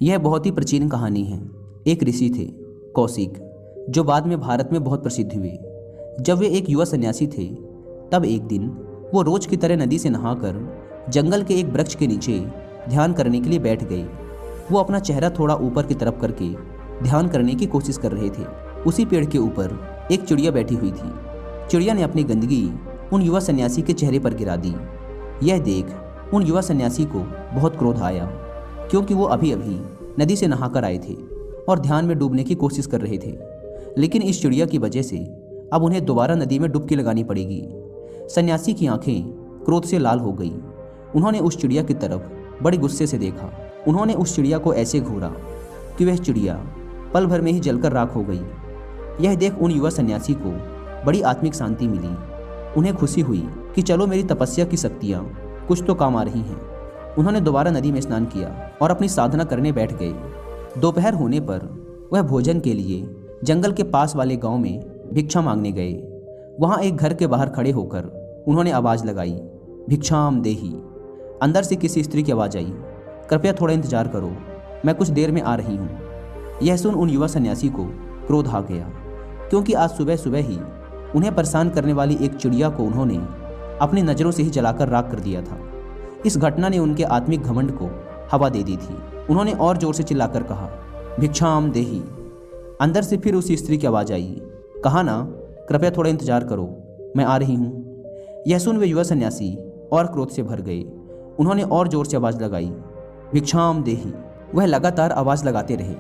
यह बहुत ही प्राचीन कहानी है। एक ऋषि थे, कौशिक, जो बाद में भारत में बहुत प्रसिद्ध हुए। जब वे एक युवा सन्यासी थे, तब एक दिन वो रोज की तरह नदी से नहाकर जंगल के एक वृक्ष के नीचे ध्यान करने के लिए बैठ गए। वो अपना चेहरा थोड़ा ऊपर की तरफ करके ध्यान करने की कोशिश कर रहे थे। उसी पेड़ के ऊपर एक चिड़िया बैठी हुई थी। चिड़िया ने अपनी गंदगी उन युवा सन्यासी के चेहरे पर गिरा दी। यह देख उन युवा सन्यासी को बहुत क्रोध आया, क्योंकि वो अभी अभी नदी से नहाकर आए थे और ध्यान में डूबने की कोशिश कर रहे थे। लेकिन इस चिड़िया की वजह से अब उन्हें दोबारा नदी में डुबकी लगानी पड़ेगी। सन्यासी की आंखें क्रोध से लाल हो गई। उन्होंने उस चिड़िया की तरफ बड़े गुस्से से देखा। उन्होंने उस चिड़िया को ऐसे घूरा कि वह चिड़िया पल भर में ही जलकर राख हो गई। यह देख उन युवा सन्यासी को बड़ी आत्मिक शांति मिली। उन्हें खुशी हुई कि चलो मेरी तपस्या की शक्तियाँ कुछ तो काम आ रही हैं। उन्होंने दोबारा नदी में स्नान किया और अपनी साधना करने बैठ गए। दोपहर होने पर वह भोजन के लिए जंगल के पास वाले गांव में भिक्षा मांगने गए। वहां एक घर के बाहर खड़े होकर उन्होंने आवाज़ लगाई, भिक्षाम देही। अंदर से किसी स्त्री की आवाज़ आई, कृपया थोड़ा इंतजार करो, मैं कुछ देर में आ रही हूँ। यह सुन उन युवा सन्यासी को क्रोध आ गया, क्योंकि आज सुबह सुबह ही उन्हें परेशान करने वाली एक चिड़िया को उन्होंने अपनी नज़रों से ही जलाकर राख कर दिया था। इस घटना ने उनके आत्मिक घमंड को हवा दे दी थी। उन्होंने और जोर से चिल्लाकर कहा, भिक्षाम देही। अंदर से फिर उसी स्त्री की आवाज़ आई, कहा ना, कृपया थोड़ा इंतजार करो, मैं आ रही हूँ। यह सुन वे युवा सन्यासी और क्रोध से भर गए। उन्होंने और जोर से आवाज़ लगाई, भिक्षाम देही। वह लगातार आवाज़ लगाते रहे।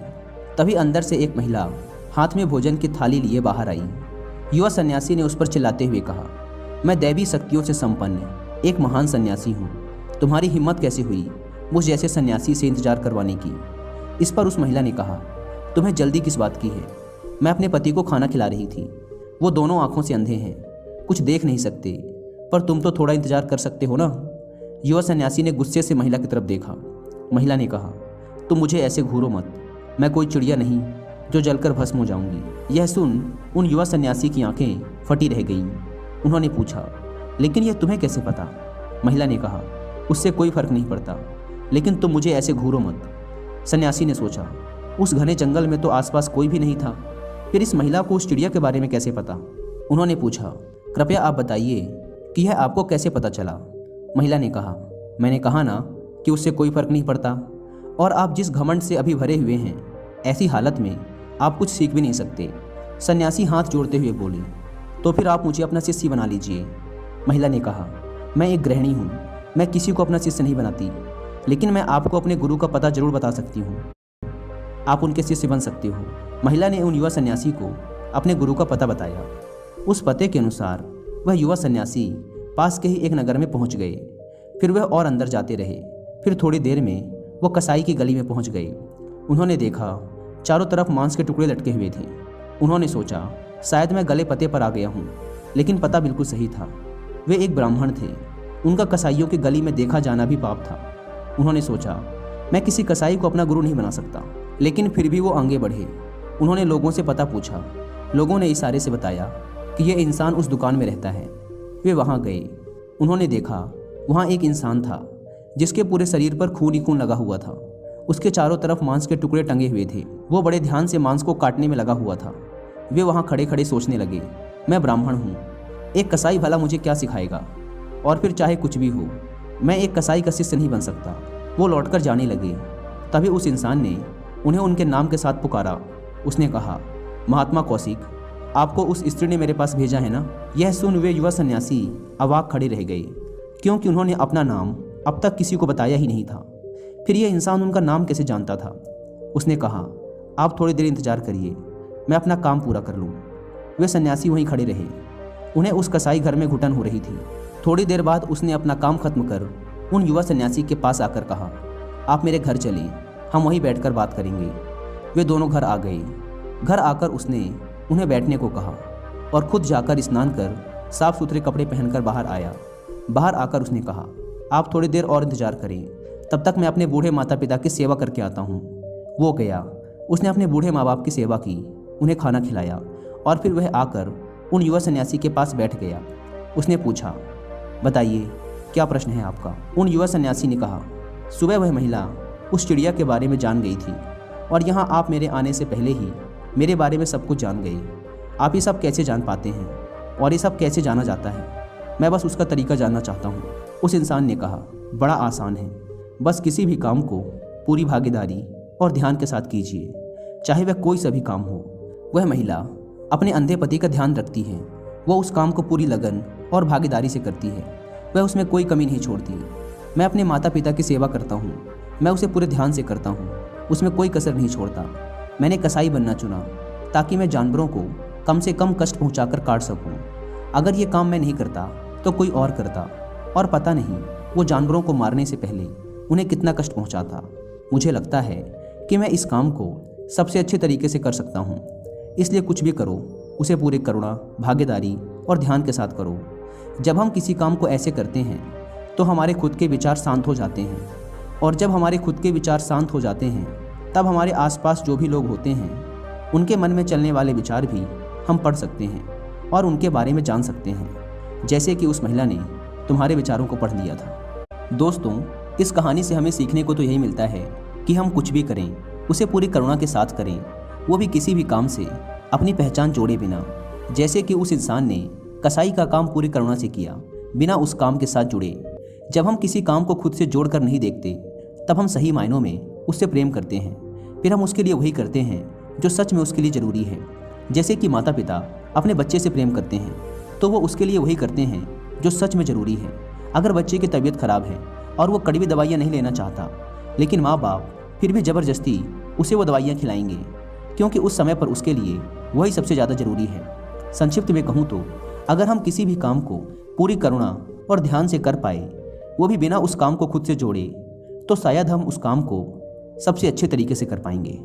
तभी अंदर से एक महिला हाथ में भोजन की थाली लिए बाहर आई। युवा सन्यासी ने उस पर चिल्लाते हुए कहा, मैं दैवी शक्तियों से संपन्न एक महान सन्यासी हूँ। तुम्हारी हिम्मत कैसे हुई मुझ जैसे सन्यासी से इंतजार करवाने की। इस पर उस महिला ने कहा, तुम्हें जल्दी किस बात की है? मैं अपने पति को खाना खिला रही थी। वो दोनों आंखों से अंधे हैं, कुछ देख नहीं सकते, पर तुम तो थोड़ा इंतजार कर सकते हो ना। युवा सन्यासी ने गुस्से से महिला की तरफ देखा। महिला ने कहा, तुम मुझे ऐसे घूरो मत, मैं कोई चिड़िया नहीं जो जलकर भस्म हो जाऊंगी। यह सुन उन युवा सन्यासी की आंखें फटी रह गईं। उन्होंने पूछा, लेकिन यह तुम्हें कैसे पता? महिला ने कहा, उससे कोई फर्क नहीं पड़ता, लेकिन तुम मुझे ऐसे घूरो मत। सन्यासी ने सोचा, उस घने जंगल में तो आसपास कोई भी नहीं था, फिर इस महिला को उस चिड़िया के बारे में कैसे पता? उन्होंने पूछा, कृपया आप बताइए कि यह आपको कैसे पता चला? महिला ने कहा, मैंने कहा ना कि उससे कोई फर्क नहीं पड़ता, और आप जिस घमंड से अभी भरे हुए हैं, ऐसी हालत में आप कुछ सीख भी नहीं सकते। सन्यासी हाथ जोड़ते हुए बोले, तो फिर आप मुझे अपना शिष्य बना लीजिए। महिला ने कहा, मैं एक गृहिणी हूँ, मैं किसी को अपना शिष्य नहीं बनाती, लेकिन मैं आपको अपने गुरु का पता जरूर बता सकती हूँ, आप उनके शिष्य बन सकते हो। महिला ने उन युवा सन्यासी को अपने गुरु का पता बताया। उस पते के अनुसार वह युवा सन्यासी पास के ही एक नगर में पहुँच गए। फिर वह और अंदर जाते रहे। फिर थोड़ी देर में वो कसाई की गली में पहुँच गए। उन्होंने देखा चारों तरफ मांस के टुकड़े लटके हुए थे। उन्होंने सोचा, शायद मैं गले पते पर आ गया हूँ, लेकिन पता बिल्कुल सही था। वे एक ब्राह्मण थे। उनका कसाईयों की गली में देखा जाना भी पाप था। उन्होंने सोचा, मैं किसी कसाई को अपना गुरु नहीं बना सकता, लेकिन फिर भी वो आगे बढ़े। उन्होंने लोगों से पता पूछा। लोगों ने इशारे से बताया कि यह इंसान उस दुकान में रहता है। वे वहाँ गए। उन्होंने देखा वहाँ एक इंसान था जिसके पूरे शरीर पर खून ही खून लगा हुआ था। उसके चारों तरफ मांस के टुकड़े टंगे हुए थे। वो बड़े ध्यान से मांस को काटने में लगा हुआ था। वे वहाँ खड़े खड़े सोचने लगे, मैं ब्राह्मण हूँ, एक कसाई भला मुझे क्या सिखाएगा, और फिर चाहे कुछ भी हो, मैं एक कसाई का शिष्य नहीं बन सकता। वो लौटकर जाने लगे। तभी उस इंसान ने उन्हें उनके नाम के साथ पुकारा। उसने कहा, महात्मा कौशिक, आपको उस स्त्री ने मेरे पास भेजा है ना? यह सुन वे युवा सन्यासी अवाक खड़े रह गए, क्योंकि उन्होंने अपना नाम अब तक किसी को बताया ही नहीं था। फिर यह इंसान उनका नाम कैसे जानता था? उसने कहा, आप थोड़ी देर इंतजार करिए, मैं अपना काम पूरा कर लूँ। वे सन्यासी वहीं खड़े रहे। उन्हें उस कसाई घर में घुटन हो रही थी। थोड़ी देर बाद उसने अपना काम खत्म कर उन युवा सन्यासी के पास आकर कहा, आप मेरे घर चलें, हम वहीं बैठकर बात करेंगे। वे दोनों घर आ गए। घर आकर उसने उन्हें बैठने को कहा और खुद जाकर स्नान कर साफ सुथरे कपड़े पहनकर बाहर आया। बाहर आकर उसने कहा, आप थोड़ी देर और इंतजार करें, तब तक मैं अपने बूढ़े माता पिता की सेवा करके आता हूँ। वो गया। उसने अपने बूढ़े माँ बाप की सेवा की, उन्हें खाना खिलाया, और फिर वह आकर उन युवा सन्यासी के पास बैठ गया। उसने पूछा, बताइए क्या प्रश्न है आपका? उन युवा सन्यासी ने कहा, सुबह वह महिला उस चिड़िया के बारे में जान गई थी और यहाँ आप मेरे आने से पहले ही मेरे बारे में सब कुछ जान गए। आप ये सब कैसे जान पाते हैं और ये सब कैसे जाना जाता है? मैं बस उसका तरीका जानना चाहता हूँ। उस इंसान ने कहा, बड़ा आसान है, बस किसी भी काम को पूरी भागीदारी और ध्यान के साथ कीजिए, चाहे वह कोई सा भी काम हो। वह महिला अपने अंधे पति का ध्यान रखती है। वह उस काम को पूरी लगन और भागीदारी से करती है। वह उसमें कोई कमी नहीं छोड़ती। मैं अपने माता पिता की सेवा करता हूँ। मैं उसे पूरे ध्यान से करता हूँ, उसमें कोई कसर नहीं छोड़ता। मैंने कसाई बनना चुना ताकि मैं जानवरों को कम से कम कष्ट पहुँचाकर काट सकूँ। अगर ये काम मैं नहीं करता तो कोई और करता, और पता नहीं वो जानवरों को मारने से पहले उन्हें कितना कष्ट पहुँचाता। मुझे लगता है कि मैं इस काम को सबसे अच्छे तरीके से कर सकता हूँ। इसलिए कुछ भी करो, उसे पूरी करुणा, भागीदारी और ध्यान के साथ करो। जब हम किसी काम को ऐसे करते हैं तो हमारे खुद के विचार शांत हो जाते हैं, और जब हमारे खुद के विचार शांत हो जाते हैं तब हमारे आसपास जो भी लोग होते हैं उनके मन में चलने वाले विचार भी हम पढ़ सकते हैं और उनके बारे में जान सकते हैं, जैसे कि उस महिला ने तुम्हारे विचारों को पढ़ लिया था। दोस्तों, इस कहानी से हमें सीखने को तो यही मिलता है कि हम कुछ भी करें उसे पूरी करुणा के साथ करें, वो भी किसी भी काम से अपनी पहचान जोड़े बिना। जैसे कि उस इंसान ने कसाई का काम पूरी करुणा से किया, बिना उस काम के साथ जुड़े। जब हम किसी काम को खुद से जोड़कर नहीं देखते तब हम सही मायनों में उससे प्रेम करते हैं। फिर हम उसके लिए वही करते हैं जो सच में उसके लिए ज़रूरी है। जैसे कि माता पिता अपने बच्चे से प्रेम करते हैं तो वो उसके लिए वही करते हैं जो सच में ज़रूरी है। अगर बच्चे की तबीयत खराब है और वो कड़वी दवाइयाँ नहीं लेना चाहता, लेकिन माँ बाप फिर भी ज़बरदस्ती उसे वो दवाइयाँ खिलाएंगे, क्योंकि उस समय पर उसके लिए वही सबसे ज़्यादा ज़रूरी है। संक्षिप्त में कहूँ तो अगर हम किसी भी काम को पूरी करुणा और ध्यान से कर पाए, वो भी बिना उस काम को खुद से जोड़े, तो शायद हम उस काम को सबसे अच्छे तरीके से कर पाएंगे।